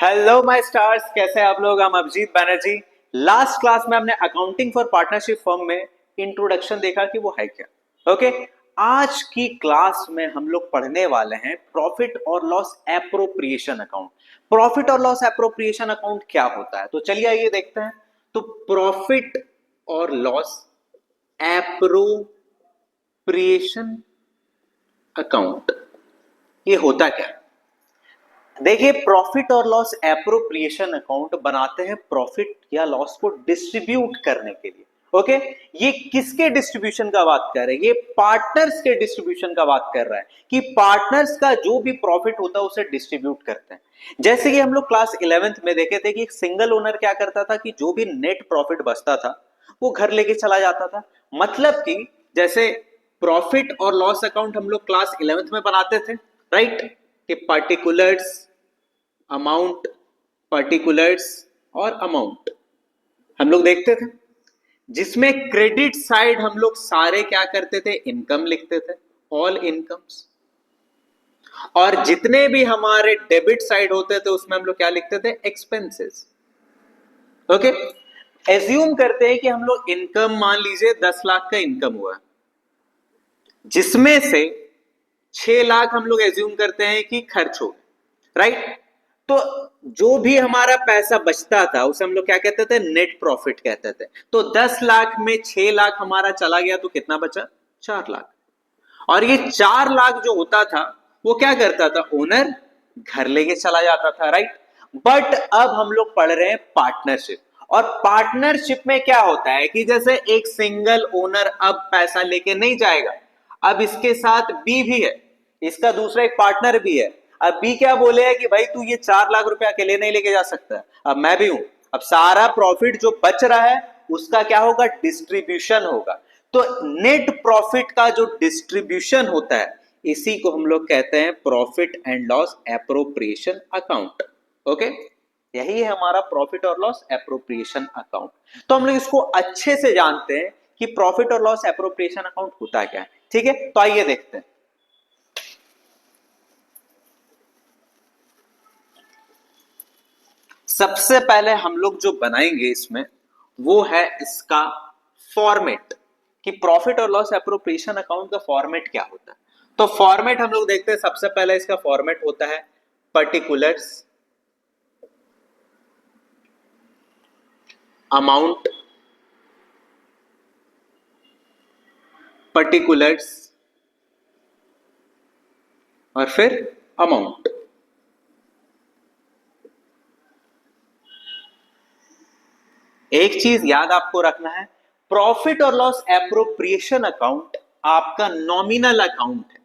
Hello my stars, कैसे हैं आप लोग। हम अभिजीत बैनर्जी। लास्ट क्लास में हमने अकाउंटिंग फॉर पार्टनरशिप फर्म में इंट्रोडक्शन देखा कि वो है क्या। ओके, आज की क्लास में हम लोग पढ़ने वाले हैं प्रॉफिट और लॉस एप्रोप्रिएशन अकाउंट। प्रॉफिट और लॉस एप्रोप्रिएशन अकाउंट क्या होता है, तो चलिए आइए देखते हैं। तो प्रॉफिट और लॉस एप्रोप्रिएशन अकाउंट ये होता क्या है। देखिए, प्रॉफिट और लॉस एप्रोप्रिएशन अकाउंट बनाते हैं प्रॉफिट या लॉस को डिस्ट्रीब्यूट करने के लिए। ओके, ये किसके डिस्ट्रीब्यूशन का बात कर रहे हैं? ये पार्टनर्स के डिस्ट्रीब्यूशन का बात कर रहा है कि पार्टनर्स का जो भी प्रॉफिट होता है उसे डिस्ट्रीब्यूट करते हैं। जैसे कि हम लोग क्लास 11th में देखे थे कि एक सिंगल ओनर क्या करता था कि जो भी नेट प्रॉफिट बचता था वो घर लेके चला जाता था। मतलब कि जैसे प्रॉफिट और लॉस अकाउंट हम लोग क्लास 11th में बनाते थे, राइट, कि पर्टिकुलर्स, अमाउंट, पर्टिकुलर्स और अमाउंट हम लोग देखते थे, जिसमें क्रेडिट साइड हम लोग सारे क्या करते थे, इनकम लिखते थे, ऑल इनकम्स। और जितने भी हमारे डेबिट साइड होते थे उसमें हम लोग क्या लिखते थे, एक्सपेंसेस। ओके, एज्यूम करते हैं कि हम लोग इनकम मान लीजिए 10 लाख का इनकम हुआ, जिसमें से 6 लाख हम लोग एज्यूम करते हैं कि खर्च हो, राइट। तो जो भी हमारा पैसा बचता था उसे हम लोग क्या कहते थे, नेट प्रॉफिट कहते थे। तो 10 लाख में 6 लाख हमारा चला गया तो कितना बचा, 4 लाख। और ये 4 लाख जो होता था वो क्या करता था, ओनर घर लेके चला जाता था, राइट। बट अब हम लोग पढ़ रहे हैं पार्टनरशिप, और पार्टनरशिप में क्या होता है कि जैसे एक सिंगल ओनर अब पैसा लेके नहीं जाएगा, अब इसके साथ बी भी है, इसका दूसरा एक पार्टनर भी है। अब बी क्या बोले है कि भाई तू ये 4 लाख रुपया अकेले नहीं लेके जा सकता, अब मैं भी हूं। अब सारा प्रॉफिट जो बच रहा है उसका क्या होगा, डिस्ट्रीब्यूशन होगा। तो नेट प्रॉफिट का जो डिस्ट्रीब्यूशन होता है इसी को हम लोग कहते हैं profit and loss appropriation account. Okay, यही है हमारा प्रॉफिट और लॉस एप्रोप्रिएशन अकाउंट। तो हम लोग इसको अच्छे से जानते हैं कि प्रॉफिट और लॉस एप्रोप्रिएशन अकाउंट होता क्या है। ठीक है, तो आइए देखते हैं। सबसे पहले हम लोग जो बनाएंगे इसमें वो है इसका फॉर्मेट, कि प्रॉफिट और लॉस एप्रोप्रिएशन अकाउंट का फॉर्मेट क्या होता है। तो फॉर्मेट हम लोग देखते हैं, सबसे पहले इसका फॉर्मेट होता है पर्टिकुलर्स, अमाउंट, पर्टिकुलर्स और फिर अमाउंट। एक चीज याद आपको रखना है, प्रॉफिट और लॉस एप्रोप्रिएशन अकाउंट आपका नॉमिनल अकाउंट है।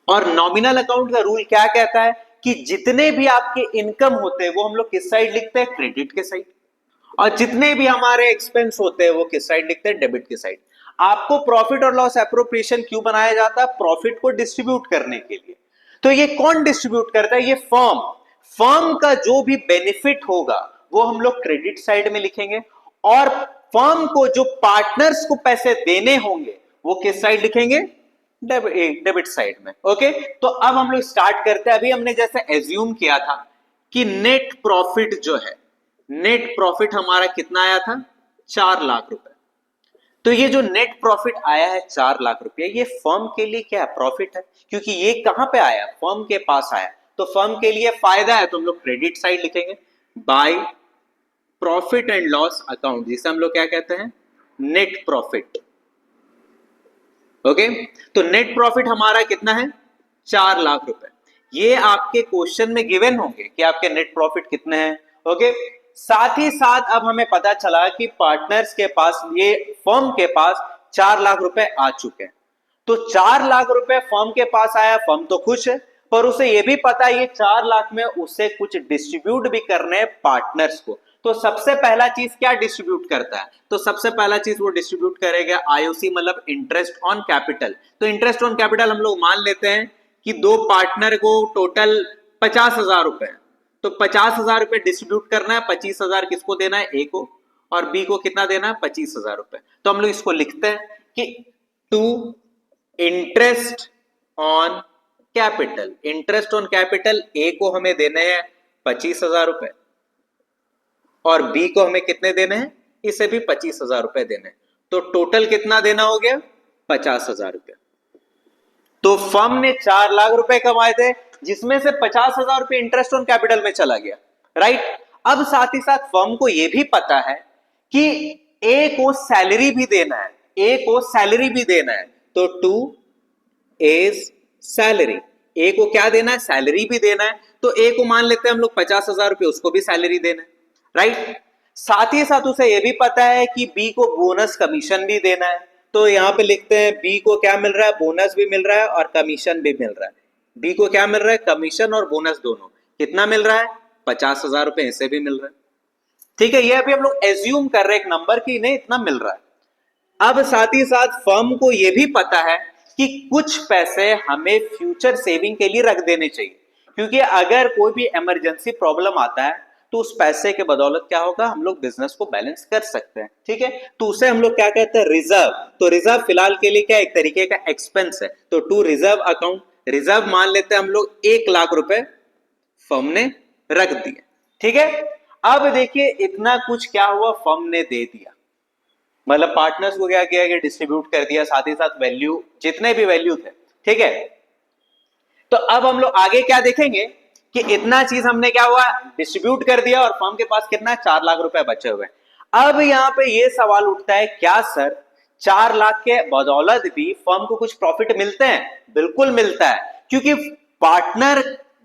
और नॉमिनल अकाउंट का रूल क्या कहता है कि जितने भी आपके इनकम होते हैं वो हम लोग किस साइड लिखते हैं, क्रेडिट के साइड। और जितने भी हमारे एक्सपेंस होते हैं वो किस साइड लिखते हैं, डेबिट के साइड। आपको प्रॉफिट और लॉस एप्रोप्रिएशन क्यों बनाया जाता है, प्रॉफिट को डिस्ट्रीब्यूट करने के लिए। तो ये कौन डिस्ट्रीब्यूट करता है, ये फर्म। फर्म का जो भी बेनिफिट होगा वो हम लोग क्रेडिट साइड में लिखेंगे, और फर्म को जो पार्टनर्स को पैसे देने होंगे वो किस साइड लिखेंगे, डेबिट साइड में। ओके, तो अब हम लोग स्टार्ट करते हैं। अभी हमने जैसे एज्यूम किया था कि नेट प्रॉफिट जो है, नेट प्रॉफिट हमारा कितना आया था, 4 लाख रुपए। तो ये जो नेट प्रॉफिट आया है 4 लाख रुपए, ये फर्म के लिए क्या प्रॉफिट है, क्योंकि ये कहां पे आया, फर्म के पास आया, तो फर्म के लिए फायदा है, तो हम लोग क्रेडिट साइड लिखेंगे by profit and loss account, जिसे हम लोग क्या कहते हैं, नेट प्रॉफिट। ओके, तो नेट प्रॉफिट हमारा कितना है, 4 लाख रुपए। ये आपके क्वेश्चन में गिवन होंगे कि आपके नेट प्रॉफिट कितने हैं। ओके, साथ ही साथ अब हमें पता चला कि पार्टनर्स के पास, ये फर्म के पास 4 लाख रुपए आ चुके हैं। तो 4 लाख रुपए फर्म के पास आया, फर्म तो खुश है, पर उसे यह भी पता है ये 4 लाख में उसे कुछ डिस्ट्रीब्यूट भी करने हैं पार्टनर्स को। तो सबसे पहला चीज क्या डिस्ट्रीब्यूट करता है, तो सबसे पहला चीज वो डिस्ट्रीब्यूट करेगा आईओसी, मतलब इंटरेस्ट ऑन कैपिटल। तो इंटरेस्ट ऑन कैपिटल हम लोग मान लेते हैं कि दो पार्टनर को टोटल 50,000 रुपए, तो 50,000 रुपए डिस्ट्रीब्यूट करना है। 25,000 किसको देना है, ए को, और बी को कितना देना है, 25,000 रुपए। तो हम लोग इसको लिखते हैं कि to interest on capital, interest on capital A को हमें देने हैं 25,000 रुपए और बी को हमें कितने देने हैं, इसे भी 25,000 रुपए देने हैं। तो टोटल कितना देना हो गया, 50,000 रुपए। तो फर्म ने 4 लाख रुपए कमाए थे, जिसमें से 50,000 रुपए इंटरेस्ट ऑन कैपिटल में चला गया, राइट। अब साथ ही साथ फर्म को यह भी पता है कि ए को सैलरी भी देना है, ए को सैलरी भी देना है, तो टू एज सैलरी, ए को क्या देना है, सैलरी भी देना है। तो ए को मान लेते हैं हम लोग 50,000 रुपए, उसको भी सैलरी देना है, राइट। साथ ही साथ उसे यह भी पता है कि बी को बोनस कमीशन भी देना है, तो यहां पे लिखते हैं बी को क्या मिल रहा है, बोनस भी मिल रहा है और कमीशन भी मिल रहा है। बी को क्या मिल रहा है, कमीशन और बोनस दोनों। कितना मिल रहा है, 50,000 रुपए इसे भी मिल रहा है, ठीक है। ये अभी हम लोग एज्यूम कर रहे हैं एक नंबर की, नहीं इतना मिल रहा है। अब साथ ही साथ फर्म को यह भी पता है कि कुछ पैसे हमें फ्यूचर सेविंग के लिए रख देने चाहिए, क्योंकि अगर कोई भी इमरजेंसी प्रॉब्लम आता है तो उस पैसे के बदौलत क्या होगा, हम लोग बिजनेस को बैलेंस कर सकते हैं, ठीक है। तो उसे हम लोग क्या कहते हैं, रिजर्व। तो रिजर्व फिलहाल के लिए क्या एक तरीके का एक्सपेंस है, तो टू रिजर्व अकाउंट, रिजर्व मान लेते हैं हम लोग 1 लाख रुपए फर्म ने रख दिए, ठीक है। अब देखिए इतना कुछ क्या हुआ, फर्म ने दे दिया, मतलब पार्टनर्स को क्या किया कि डिस्ट्रीब्यूट कर दिया, साथ ही साथ वैल्यू जितने भी वैल्यू थे, ठीक है। तो अब हम लोग आगे क्या देखेंगे कि इतना चीज हमने क्या हुआ, डिस्ट्रीब्यूट कर दिया और फर्म के पास कितना 4 लाख रुपए बचे हुए। अब यहां पे ये सवाल उठता है, क्या सर 4 लाख के बदौलत भी फर्म को कुछ प्रॉफिट मिलते हैं? बिल्कुल मिलता है, क्योंकि पार्टनर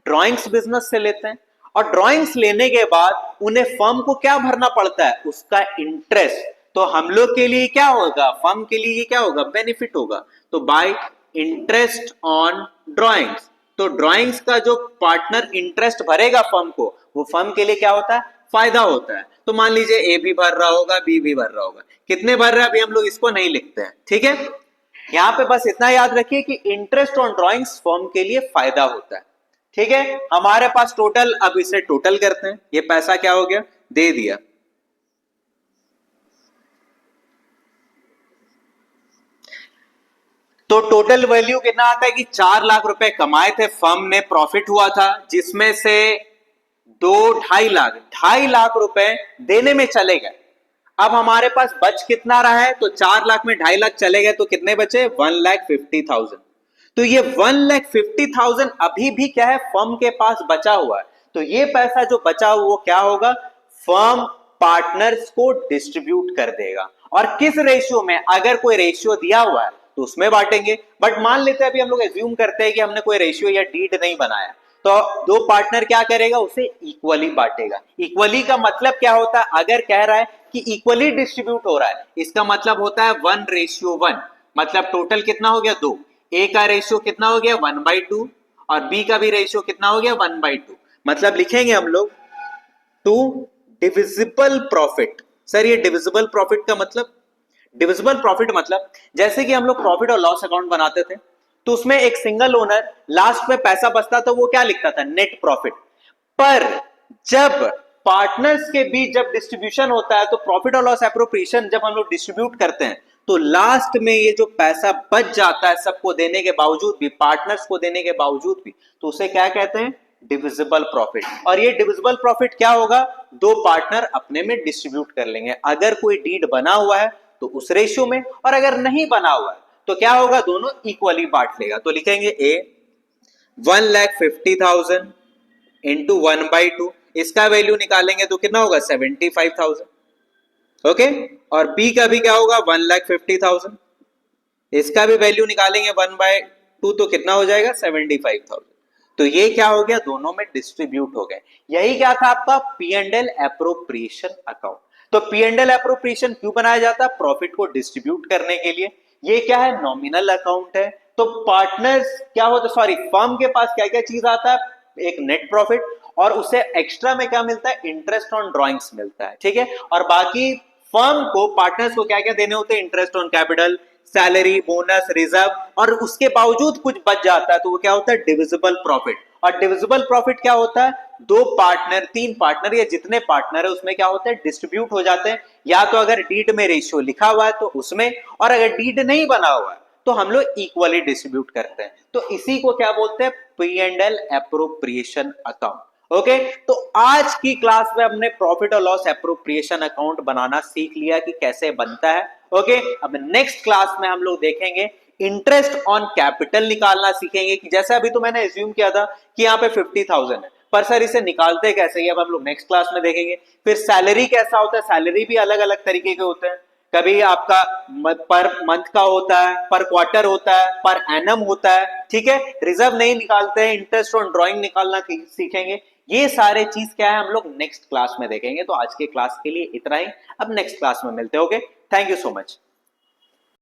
ड्राइंग्स बिजनेस से लेते हैं और ड्राइंग्स लेने के बाद उन्हें फर्म को क्या भरना पड़ता है, उसका इंटरेस्ट। तो हम लोग के लिए क्या होगा, फर्म के लिए क्या होगा, बेनिफिट होगा। तो बाय इंटरेस्ट ऑन ड्राइंग्स, तो ड्राइंग्स का जो पार्टनर इंटरेस्ट भरेगा फर्म को, वो फर्म के लिए क्या होता है, फायदा होता है। तो मान लीजिए ए भी भर रहा होगा, बी भी भर रहा होगा, कितने भर रहा है अभी हम लोग इसको नहीं लिखते हैं, ठीक है। यहां पे बस इतना याद रखिए कि इंटरेस्ट ऑन ड्राइंग्स फर्म के लिए फायदा होता है, ठीक है। हमारे पास टोटल, अब इसे टोटल करते हैं, ये पैसा क्या हो गया, दे दिया। तो टोटल वैल्यू कितना आता है कि 4 लाख रुपए कमाए थे फर्म ने, प्रॉफिट हुआ था, जिसमें से 2.5 लाख रुपए देने में चले गए। अब हमारे पास बच कितना रहा है, तो 4 लाख में 2.5 लाख चले गए, तो कितने बचे, 1,50,000। तो ये 1,50,000 अभी भी क्या है, फर्म के पास बचा हुआ है। तो ये पैसा जो बचा हुआ वो क्या होगा, फर्म पार्टनर्स को डिस्ट्रीब्यूट कर देगा। और किस रेशियो में, अगर कोई रेशियो दिया हुआ है तो उसमें बांटेंगे, बट मान लेते हैं अभी हम लोग एज्यूम करते हैं कि हमने कोई रेशियो या डीड नहीं बनाया, तो दो पार्टनर क्या करेगा, उसे इक्वली बांटेगा। इक्वली का मतलब क्या होता है, अगर कह रहा है कि इक्वली डिस्ट्रीब्यूट हो रहा है, इसका मतलब होता है 1:1, मतलब टोटल कितना हो गया, 2। ए का रेशियो कितना हो गया, 1/2, और बी का भी रेशियो कितना हो गया, 1/2। मतलब लिखेंगे हम लोग टू डिविजिबल प्रॉफिट। सर ये डिविजिबल प्रॉफिट का मतलब, डिविजिबल प्रॉफिट मतलब जैसे कि हम लोग प्रॉफिट और लॉस अकाउंट बनाते थे, तो उसमें एक सिंगल ओनर लास्ट में पैसा बचता था, वो क्या लिखता था, नेट प्रॉफिट। पर जब पार्टनर्स के बीच जब डिस्ट्रीब्यूशन होता है, तो प्रॉफिट और लॉस एप्रोप्रिएशन जब हम लोग डिस्ट्रीब्यूट करते हैं, तो लास्ट में ये जो पैसा बच जाता है सबको देने के बावजूद भी, पार्टनर्स को देने के बावजूद भी, तो उसे क्या कहते हैं, डिविजिबल प्रॉफिट। और ये डिविजिबल प्रॉफिट क्या होगा, दो पार्टनर अपने में डिस्ट्रीब्यूट कर लेंगे। अगर कोई डीड बना हुआ है तो उस रेशियो में, और अगर नहीं बना हुआ है तो क्या होगा, दोनों इक्वली बांट लेगा। तो लिखेंगे ए 1,50,000 इंटू 1/2, इसका वैल्यू निकालेंगे तो कितना होगा, 75,000, ओके। और बी का भी क्या होगा, 1,50,000, इसका भी वैल्यू निकालेंगे 1/2, तो कितना हो जाएगा, 75,000। तो ये क्या हो गया, दोनों में डिस्ट्रीब्यूट हो गए। यही क्या था आपका P&L एप्रोप्रिएशन अकाउंट। तो P&L एप्रोप्रिएशन क्यों बनाया जाता है, प्रॉफिट को डिस्ट्रीब्यूट करने के लिए। ये क्या है, नॉमिनल अकाउंट है। तो पार्टनर्स क्या होता है, सॉरी फर्म के पास क्या क्या चीज आता है, एक नेट प्रॉफिट, और उसे एक्स्ट्रा में क्या मिलता है, इंटरेस्ट ऑन ड्रॉइंग्स मिलता है, ठीक है। और बाकी फर्म को, पार्टनर्स को क्या क्या देने होते हैं, interest on capital, salary, bonus, reserve, और उसके बावजूद कुछ बच जाता है तो वो क्या होता है, डिविजिबल प्रॉफिट। और डिविजिबल प्रॉफिट क्या होता है, दो पार्टनर, तीन पार्टनर या जितने पार्टनर है उसमें क्या होता है, डिस्ट्रीब्यूट हो जाते हैं। या तो अगर डीड में रेशियो लिखा हुआ है तो उसमें, और अगर डीड नहीं बना हुआ है तो हम लोग इक्वली डिस्ट्रीब्यूट करते हैं, तो इसी को क्या बोलते हैं, P&L एप्रोप्रिएशन अकाउंट। ओके, तो आज की क्लास में हमने प्रॉफिट और लॉस एप्रोप्रिएशन अकाउंट बनाना सीख लिया कि कैसे बनता है। ओके, अब नेक्स्ट क्लास में हम लोग देखेंगे इंटरेस्ट ऑन कैपिटल निकालना सीखेंगे, कि जैसे अभी तो मैंने एज्यूम किया था कि यहाँ पे 50,000 है, पर सर इसे निकालते कैसे, ये अब हम लोग नेक्स्ट क्लास में देखेंगे। फिर सैलरी कैसा होता है, सैलरी भी अलग अलग तरीके के होते हैं, कभी आपका पर मंथ का होता है, पर क्वार्टर होता है, पर एनम होता है, ठीक है। रिजर्व नहीं निकालते हैं, इंटरेस्ट ऑन ड्राइंग निकालना सीखेंगे। ये सारे चीज क्या है हम लोग नेक्स्ट क्लास में देखेंगे। तो आज के क्लास के लिए इतना ही, अब नेक्स्ट क्लास में मिलते हैं। Okay, thank you so much.